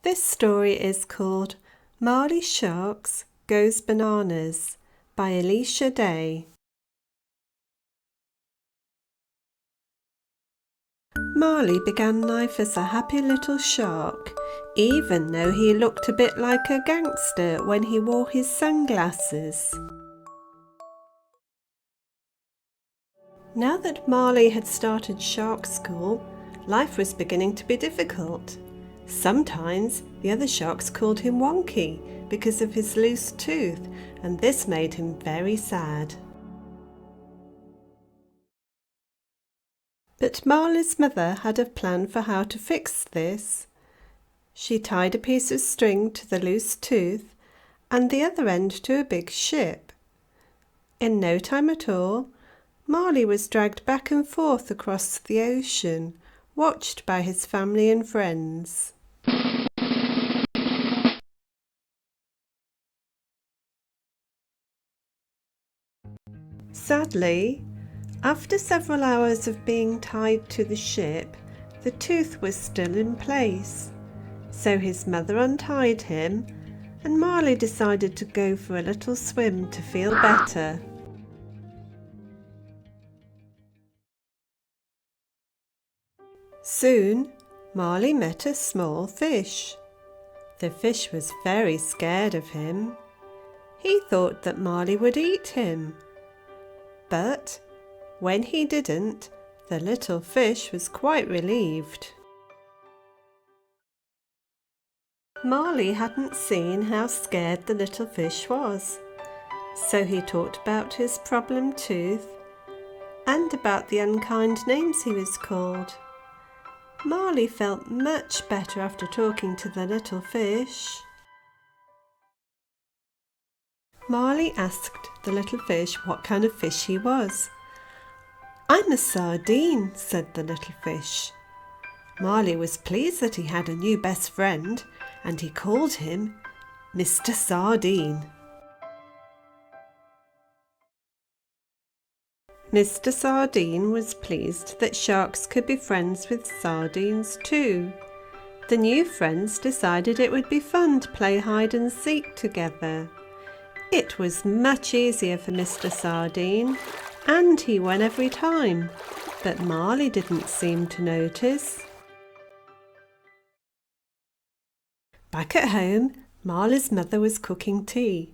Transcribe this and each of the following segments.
This story is called Marley Sharks Goes Bananas by Alicia Day. Marley began life as a happy little shark, even though he looked a bit like a gangster when he wore his sunglasses. Now that Marley had started shark school, life was beginning to be difficult. Sometimes the other sharks called him Wonky because of his loose tooth, and this made him very sad. But Marley's mother had a plan for how to fix this. She tied a piece of string to the loose tooth and the other end to a big ship. In no time at all, Marley was dragged back and forth across the ocean, watched by his family and friends. Sadly, after several hours of being tied to the ship, the tooth was still in place. So his mother untied him, and Marley decided to go for a little swim to feel better. Soon, Marley met a small fish. The fish was very scared of him. He thought that Marley would eat him. But when he didn't, the little fish was quite relieved. Marley hadn't seen how scared the little fish was, so he talked about his problem tooth and about the unkind names he was called. Marley felt much better after talking to the little fish. Marley asked the little fish what kind of fish he was. "I'm a sardine," said the little fish. Marley was pleased that he had a new best friend, and he called him Mr. Sardine. Mr. Sardine was pleased that sharks could be friends with sardines too. The new friends decided it would be fun to play hide and seek together. It was much easier for Mr. Sardine, and he won every time, but Marley didn't seem to notice. Back at home, Marley's mother was cooking tea.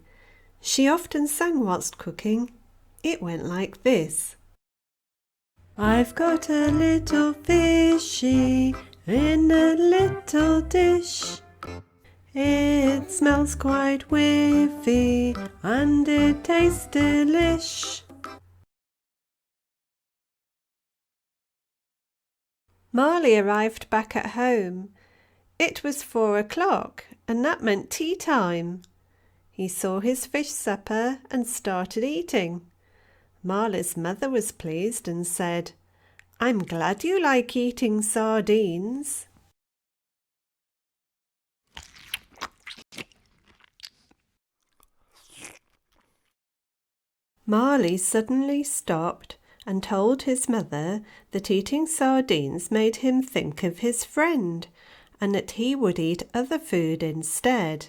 She often sang whilst cooking. It went like this. "I've got a little fishy in a little dish. It smells quite whiffy and it tastes delish." Marley arrived back at home. It was 4 o'clock, and that meant tea time. He saw his fish supper and started eating. Marley's mother was pleased and said, "I'm glad you like eating sardines." Marley suddenly stopped and told his mother that eating sardines made him think of his friend and that he would eat other food instead.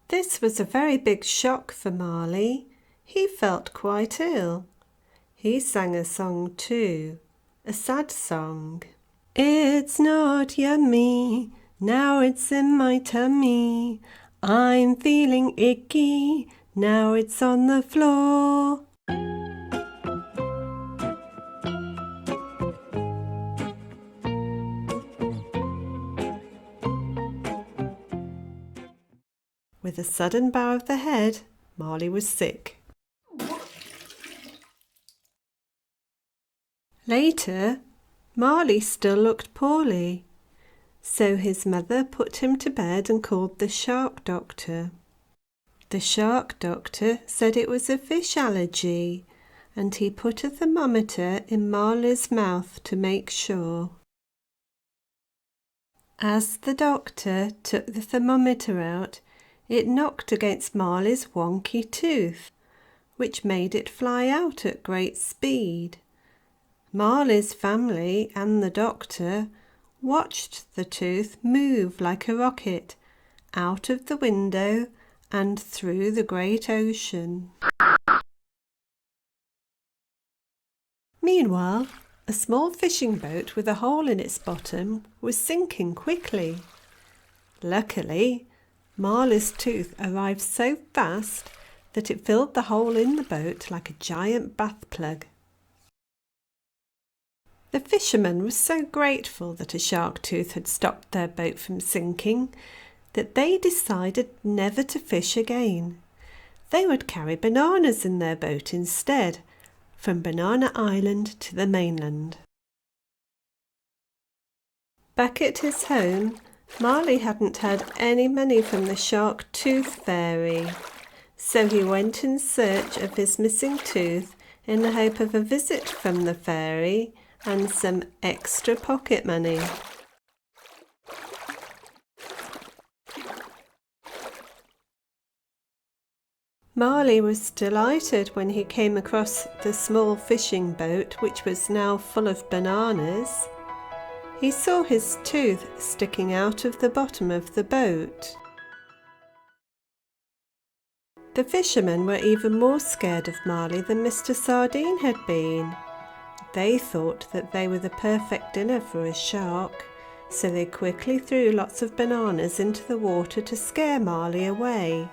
This was a very big shock for Marley. He felt quite ill. He sang a song too, a sad song. "It's not yummy, now it's in my tummy. I'm feeling icky, now it's on the floor." With a sudden bow of the head, Marley was sick. Later, Marley still looked poorly, so his mother put him to bed and called the shark doctor. The shark doctor said it was a fish allergy, and he put a thermometer in Marley's mouth to make sure. As the doctor took the thermometer out, it knocked against Marley's wonky tooth, which made it fly out at great speed. Marley's family and the doctor watched the tooth move like a rocket out of the window and through the great ocean. Meanwhile, a small fishing boat with a hole in its bottom was sinking quickly. Luckily, Marley's tooth arrived so fast that it filled the hole in the boat like a giant bath plug. The fishermen were so grateful that a shark tooth had stopped their boat from sinking that they decided never to fish again. They would carry bananas in their boat instead, from Banana Island to the mainland. Back at his home, Marley hadn't had any money from the shark tooth fairy, so he went in search of his missing tooth in the hope of a visit from the fairy and some extra pocket money. Marley was delighted when he came across the small fishing boat, which was now full of bananas. He saw his tooth sticking out of the bottom of the boat. The fishermen were even more scared of Marley than Mr. Sardine had been. They thought that they were the perfect dinner for a shark, so they quickly threw lots of bananas into the water to scare Marley away.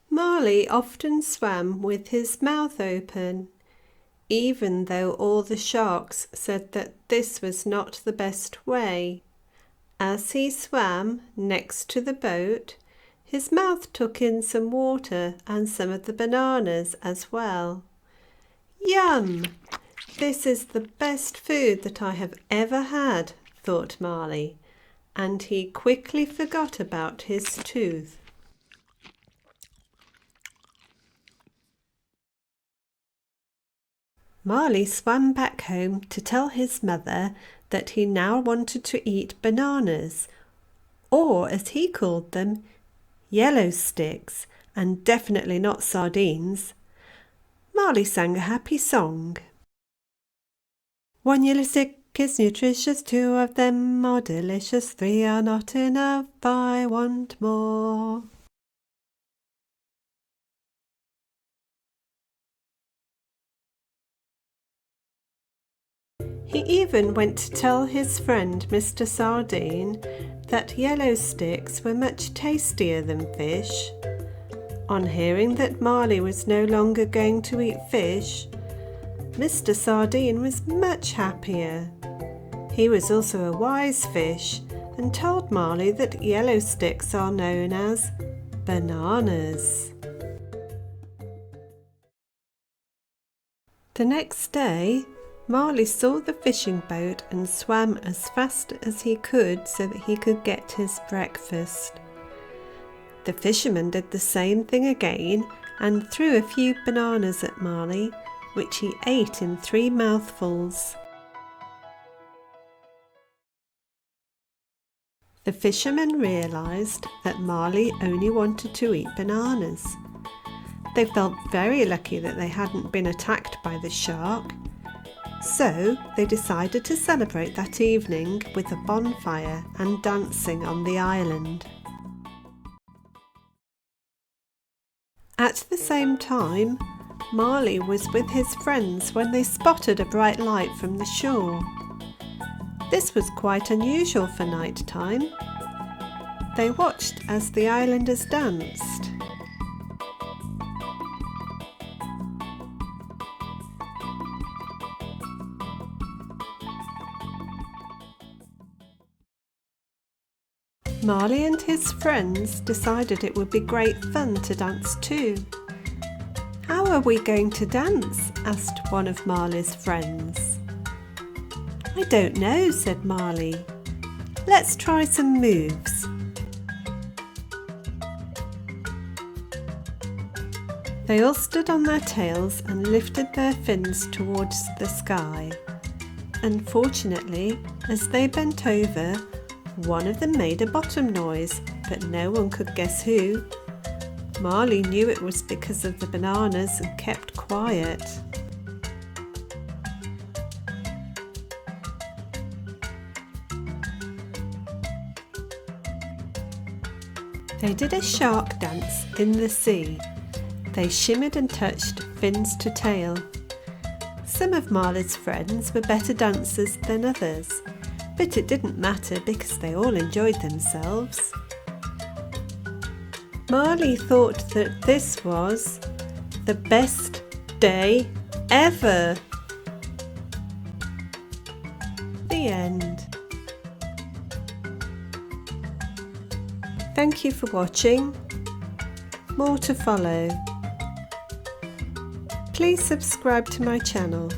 Marley often swam with his mouth open, even though all the sharks said that this was not the best way. As he swam next to the boat, his mouth took in some water and some of the bananas as well. Yum! This is the best food that I have ever had, thought Marley, and he quickly forgot about his tooth. Marley swam back home to tell his mother that he now wanted to eat bananas, or as he called them, yellow sticks, and definitely not sardines. Marley sang a happy song. One yellow stick is nutritious, two of them are delicious, three are not enough, I want more. He even went to tell his friend Mr. Sardine that yellow sticks were much tastier than fish. On hearing that Marley was no longer going to eat fish, Mr. Sardine was much happier. He was also a wise fish and told Marley that yellow sticks are known as bananas. The next day, Marley saw the fishing boat and swam as fast as he could so that he could get his breakfast. The fisherman did the same thing again and threw a few bananas at Marley, which he ate in 3 mouthfuls. The fishermen realised that Marley only wanted to eat bananas. They felt very lucky that they hadn't been attacked by the shark. So they decided to celebrate that evening with a bonfire and dancing on the island. At the same time, Marley was with his friends when they spotted a bright light from the shore. This was quite unusual for night time. They watched as the islanders danced. Marley and his friends decided it would be great fun to dance too. "How are we going to dance?" asked one of Marley's friends. "I don't know," said Marley. "Let's try some moves." They all stood on their tails and lifted their fins towards the sky. Unfortunately, as they bent over, one of them made a bottom noise, but no one could guess who. Marley knew it was because of the bananas and kept quiet. They did a shark dance in the sea. They shimmered and touched fins to tail. Some of Marley's friends were better dancers than others, but it didn't matter because they all enjoyed themselves. Marley thought that this was the best day ever. The end. Thank you for watching. More to follow. Please subscribe to my channel.